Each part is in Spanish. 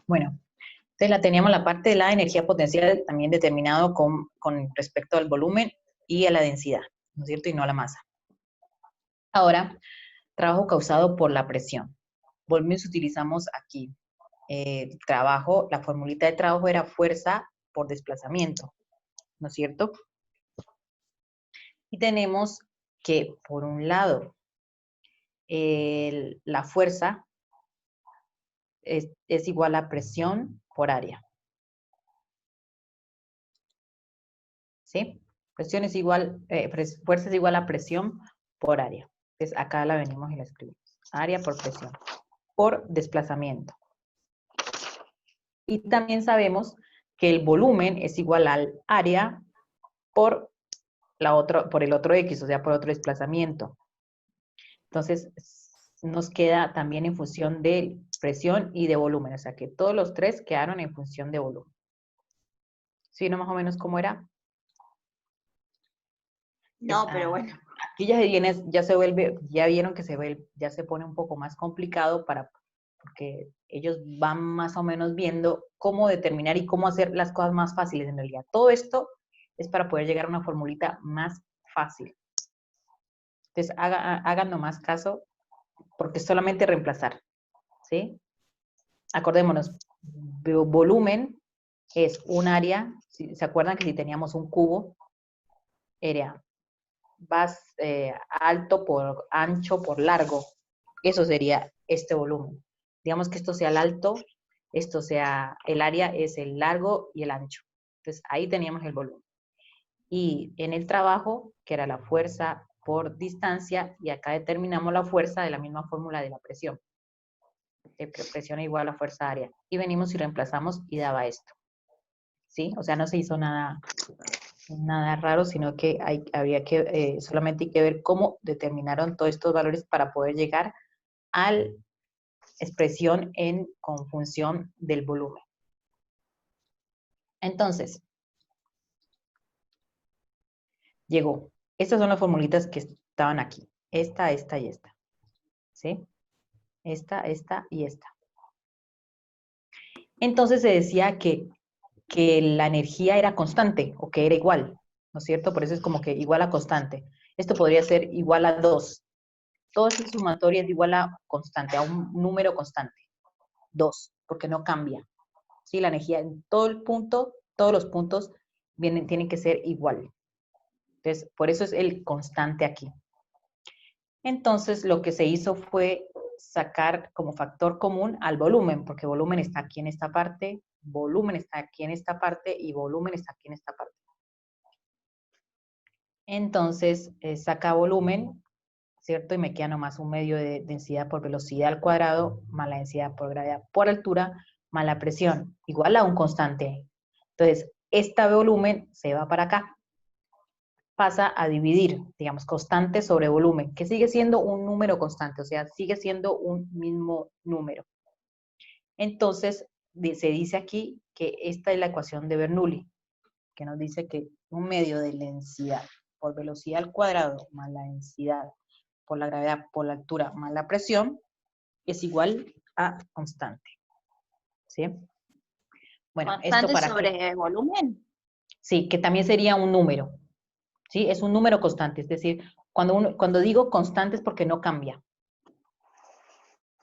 Bueno, entonces la teníamos la parte de la energía potencial también determinado con respecto al volumen y a la densidad, ¿no es cierto? Y no a la masa. Ahora, trabajo causado por la presión. Volvemos, utilizamos aquí trabajo, la formulita de trabajo era fuerza por desplazamiento, ¿no es cierto? Y tenemos que, por un lado, la fuerza es igual a presión por área. ¿Sí? Presión es igual, fuerza es igual a presión por área. Entonces acá la venimos y la escribimos. Área por presión, por desplazamiento. Y también sabemos que el volumen es igual al área por, por el otro X, o sea, por otro desplazamiento. Entonces, nos queda también en función de presión y de volumen. O sea, que todos los tres quedaron en función de volumen. ¿Sí, no más o menos cómo era? No, pero bueno. Aquí ya se vuelve, ya vieron que ya se pone un poco más complicado porque ellos van más o menos viendo cómo determinar y cómo hacer las cosas más fáciles en realidad. Todo esto es para poder llegar a una formulita más fácil. Entonces, hagan nomás caso, porque es solamente reemplazar, ¿sí? Acordémonos, volumen es un área, ¿se acuerdan que si teníamos un cubo, era alto por ancho por largo? Eso sería este volumen. Digamos que esto sea el alto, esto sea el área, es el largo y el ancho. Entonces, ahí teníamos el volumen. Y en el trabajo, que era la fuerza por distancia, y acá determinamos la fuerza de la misma fórmula de la presión. Presión igual a fuerza área. Y venimos y reemplazamos y daba esto. ¿Sí? O sea, no se hizo nada raro, sino que solamente hay que ver cómo determinaron todos estos valores para poder llegar a la expresión en conjunción del volumen. Entonces, llegó. Estas son las formulitas que estaban aquí. Esta y esta. ¿Sí? Esta y esta. Entonces se decía que la energía era constante o que era igual, ¿no es cierto? Por eso es como que igual a constante. Esto podría ser igual a 2. Toda esa sumatoria es igual a constante, a un número constante. 2, porque no cambia. ¿Sí? La energía en todo el punto, todos los puntos tienen que ser igual. Entonces, por eso es el constante aquí. Entonces, lo que se hizo fue sacar como factor común al volumen, porque volumen está aquí en esta parte, volumen está aquí en esta parte y volumen está aquí en esta parte. Entonces, saca volumen, ¿cierto? Y me queda nomás un medio de densidad por velocidad al cuadrado, más la densidad por gravedad por altura, más la presión, igual a un constante. Entonces, este volumen se va para acá. Pasa a dividir, digamos, constante sobre volumen, que sigue siendo un número constante, o sea, sigue siendo un mismo número. Entonces, se dice aquí que esta es la ecuación de Bernoulli, que nos dice que un medio de la densidad por velocidad al cuadrado más la densidad por la gravedad por la altura más la presión es igual a constante. ¿Sí? Bueno, ¿esto ¿Constante para qué? sobre volumen? Sí, que también sería un número. ¿Sí? Es un número constante, es decir, cuando digo constante es porque no cambia.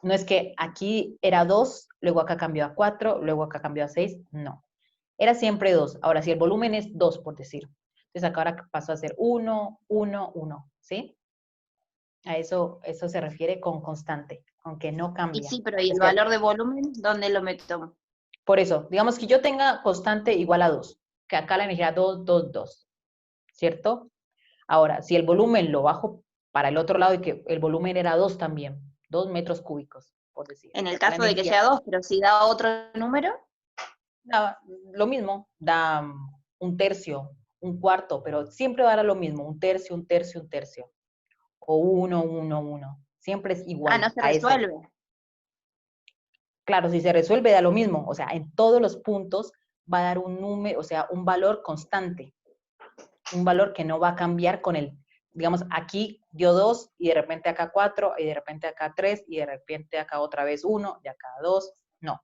No es que aquí era 2, luego acá cambió a 4, luego acá cambió a 6, no. Era siempre 2. Ahora, si el volumen es 2, por decir, entonces acá ahora pasó a ser 1, 1, 1, ¿sí? A eso se refiere con constante, aunque no Y cambia. sí, pero ¿y Es el que, valor de volumen? ¿Dónde lo meto? por eso, digamos que yo tenga constante igual a 2, que acá la energía 2, 2, 2, ¿cierto? Ahora, si el volumen lo bajo para el otro lado y que el volumen era 2 también, 2 metros cúbicos, por decir. En Y el acá la caso de que energía sea 2, pero si da otro número. da lo mismo, da un tercio, un cuarto, pero siempre va a dar lo mismo, un tercio, un tercio, un tercio. O 1, 1, 1. Siempre es Ah, no igual se a eso. resuelve. Claro, si se resuelve da lo mismo, o sea, en todos los puntos va a dar un número, o sea, un valor constante, un valor que no va a cambiar con el, digamos, aquí dio 2 y de repente acá 4 y de repente acá 3 y de repente acá otra vez 1 y acá 2, no.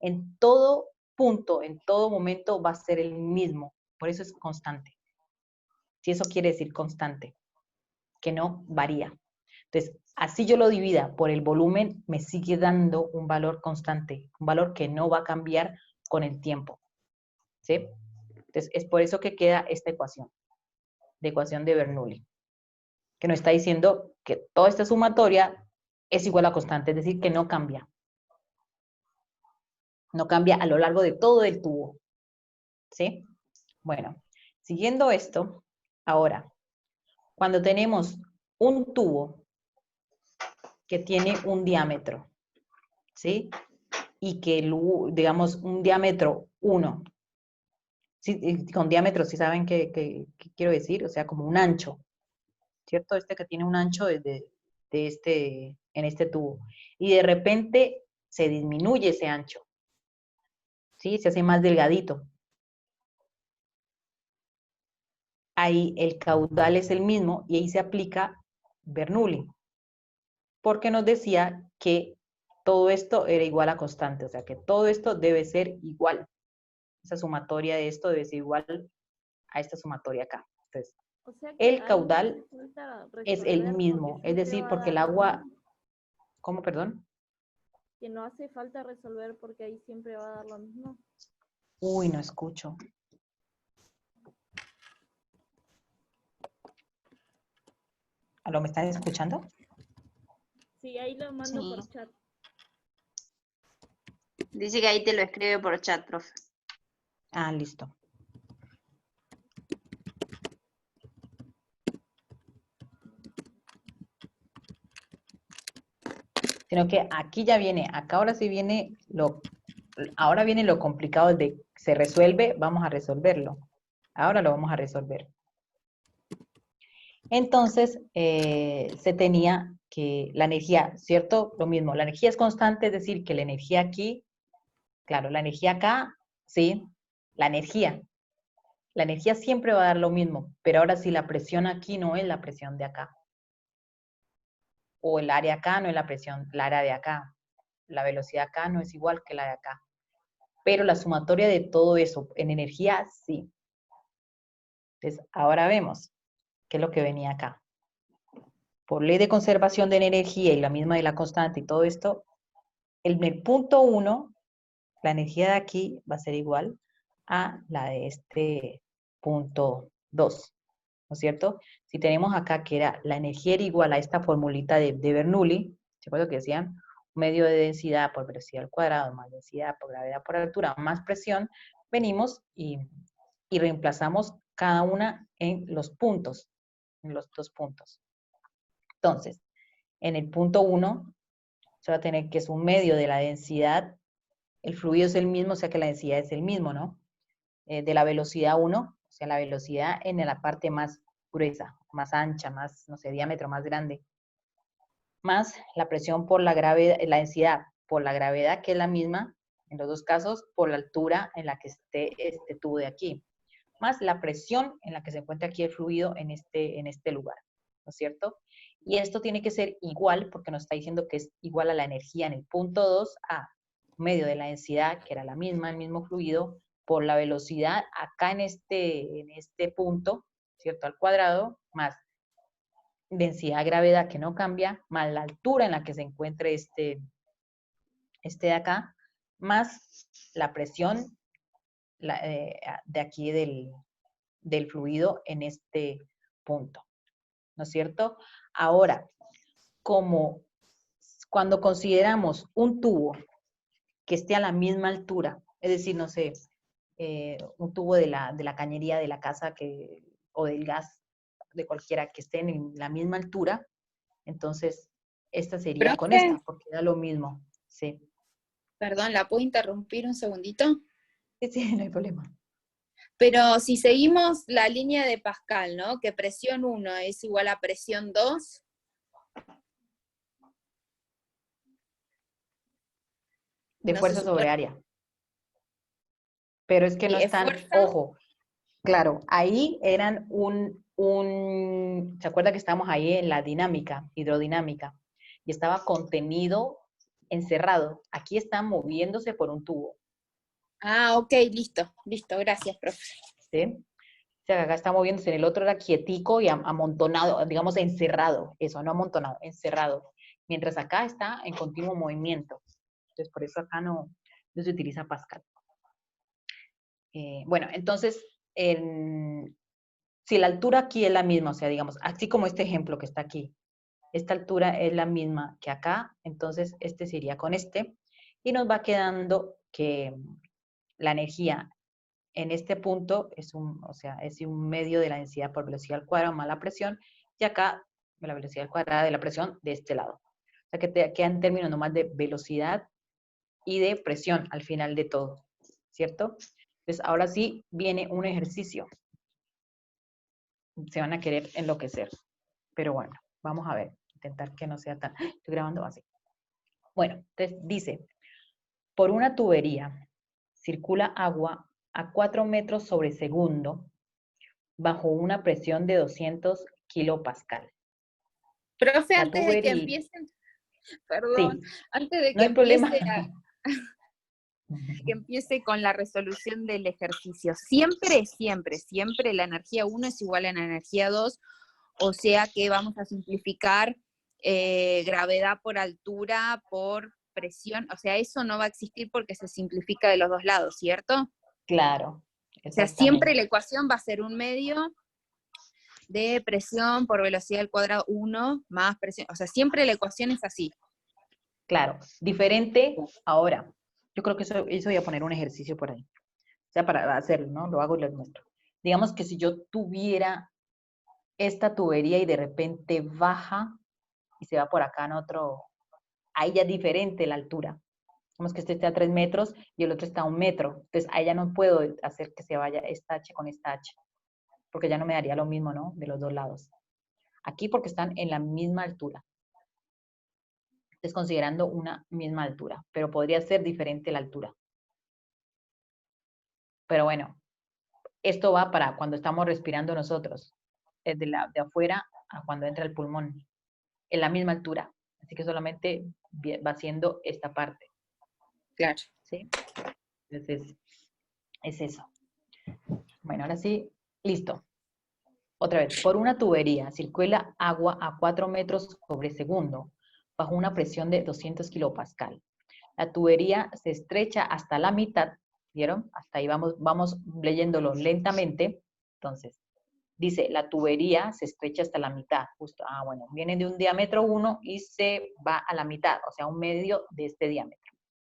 en todo punto, en todo momento va a ser el mismo. Por eso es constante. Si eso quiere decir constante, que no varía. Entonces, así yo lo divida por el volumen, me sigue dando un valor constante, un valor que no va a cambiar con el tiempo. ¿Sí? Entonces, es por eso que queda esta ecuación de Bernoulli, que nos está diciendo que toda esta sumatoria es igual a constante, es decir, que no cambia. No cambia a lo largo de todo el tubo. ¿Sí? Bueno, siguiendo esto, ahora, cuando tenemos un tubo que tiene un diámetro, ¿sí? Y que, digamos, un diámetro 1, ¿sí? Con diámetro, ¿sí saben qué quiero decir? O sea, como un ancho, ¿cierto? Este que tiene un ancho en este tubo. Y de repente se disminuye ese ancho, ¿sí? Se hace más delgadito. Ahí el caudal es el mismo y ahí se aplica Bernoulli, porque nos decía que todo esto era igual a constante, o sea que todo esto debe ser igual. Esa sumatoria de esto debe ser igual a esta sumatoria acá. Entonces, O sea que el ahí no hace caudal falta es el resolver porque mismo, es siempre decir, va a porque dar el lo agua, mismo. ¿cómo, perdón? Que no hace falta resolver porque ahí siempre va a dar lo mismo. Uy, no escucho. ¿Aló, me están escuchando? Sí, ahí lo mando Sí. por chat. Dice que ahí te lo escribe por chat, profe. Ah, listo. Sino que aquí ya viene, acá ahora sí viene ahora viene lo complicado de se resuelve, vamos a resolverlo. Ahora lo vamos a resolver. Entonces, se tenía que la energía, ¿cierto? Lo mismo, la energía es constante, es decir, que la energía aquí, claro, la energía acá, sí, la energía siempre va a dar lo mismo, pero ahora sí la presión aquí no es la presión de acá. O el área acá no es la presión, el área de acá. La velocidad acá no es igual que la de acá. Pero la sumatoria de todo eso en energía, sí. Entonces, ahora vemos qué es lo que venía acá. Por ley de conservación de energía y la misma de la constante y todo esto, en el punto 1, la energía de aquí va a ser igual a la de este punto 2, ¿no es cierto? Si tenemos acá que era la energía era igual a esta formulita de Bernoulli, ¿se acuerdan que decían? Medio de densidad por velocidad al cuadrado, más densidad por gravedad por altura, más presión, venimos y reemplazamos cada una en los puntos, en los dos puntos. Entonces, en el punto 1, se va a tener que es un medio de la densidad, el fluido es el mismo, o sea que la densidad es el mismo, ¿no? De la velocidad 1, o sea, la velocidad en la parte más gruesa, más ancha, más, no sé, diámetro más grande, más la presión por la gravedad, la densidad por la gravedad, que es la misma, en los dos casos, por la altura en la que esté este tubo de aquí, más la presión en la que se encuentra aquí el fluido en este lugar, ¿no es cierto? Y esto tiene que ser igual, porque nos está diciendo que es igual a la energía en el punto 2 a medio de la densidad, que era la misma, el mismo fluido, por la velocidad acá en este punto, ¿cierto? Al cuadrado, más densidad gravedad que no cambia, más la altura en la que se encuentre este de acá, más la presión de aquí del fluido en este punto, ¿no es cierto? Ahora, como cuando consideramos un tubo que esté a la misma altura, es decir, no sé, un tubo de la cañería de la casa o del gas, de cualquiera que estén en la misma altura, entonces esta sería con Profe, esta, porque da lo mismo, sí. perdón, ¿la puedo interrumpir un segundito? Sí, sí, no hay problema. Pero si seguimos la línea de Pascal, ¿no? Que presión 1 es igual a presión 2. De No se fuerza sobre supone área. Pero es que no que es están, fuerza. ojo, claro, ahí eran ¿se acuerda que estábamos ahí en la dinámica, hidrodinámica? Y estaba contenido, encerrado. Aquí está moviéndose por un tubo. Ah, ok, listo, gracias, profe. ¿Sí? O sea, acá está moviéndose, en el otro era quietico y amontonado, digamos encerrado, eso, no amontonado, encerrado. Mientras acá está en continuo movimiento. Entonces, por eso acá no se utiliza Pascal. Bueno, entonces, si la altura aquí es la misma, o sea, digamos, así como este ejemplo que está aquí, esta altura es la misma que acá, entonces este se iría con este, y nos va quedando que la energía en este punto es es un medio de la densidad por velocidad al cuadrado más la presión, y acá la velocidad al cuadrado de la presión de este lado. O sea que te quedan términos nomás de velocidad y de presión al final de todo, ¿cierto? Entonces ahora sí viene un ejercicio. Se van a querer enloquecer, pero bueno, vamos a ver, intentar que no sea tan... Estoy grabando así. Bueno, entonces dice, por una tubería circula agua a 4 metros sobre segundo bajo una presión de 200 kilopascal. Profe, La antes de que tubería, empiecen, perdón, sí, antes de no que hay problema. que empiece con la resolución del ejercicio. Siempre la energía 1 es igual a la energía 2, o sea que vamos a simplificar gravedad por altura, por presión, o sea, eso no va a existir porque se simplifica de los dos lados, ¿cierto? Claro, O sea, siempre exactamente. la ecuación va a ser un medio de presión por velocidad al cuadrado 1 más presión, o sea, siempre la ecuación es así. Claro, diferente ahora. Yo creo que eso voy a poner un ejercicio por ahí. O sea, para hacerlo, ¿no? Lo hago y lo muestro. Digamos que si yo tuviera esta tubería y de repente baja y se va por acá en otro, ahí ya es diferente la altura. Digamos que este esté a 3 metros y el otro está a 1 metro. Entonces, ahí ya no puedo hacer que se vaya esta H con esta H, porque ya no me daría lo mismo, ¿no? De los dos lados. Aquí porque están en la misma altura. Considerando una misma altura, pero podría ser diferente la altura. Pero bueno, esto va para cuando estamos respirando nosotros, de afuera a cuando entra el pulmón, en la misma altura. Así que solamente va haciendo esta parte. Claro. ¿Sí? Entonces, es eso. Bueno, ahora sí, listo. Otra vez, por una tubería circula agua a 4 metros sobre segundo, bajo una presión de 200 kilopascal. La tubería se estrecha hasta la mitad, ¿vieron? Hasta ahí vamos leyéndolo lentamente. Entonces, dice, la tubería se estrecha hasta la mitad, justo, bueno, viene de un diámetro 1 y se va a la mitad, o sea, un medio de este diámetro.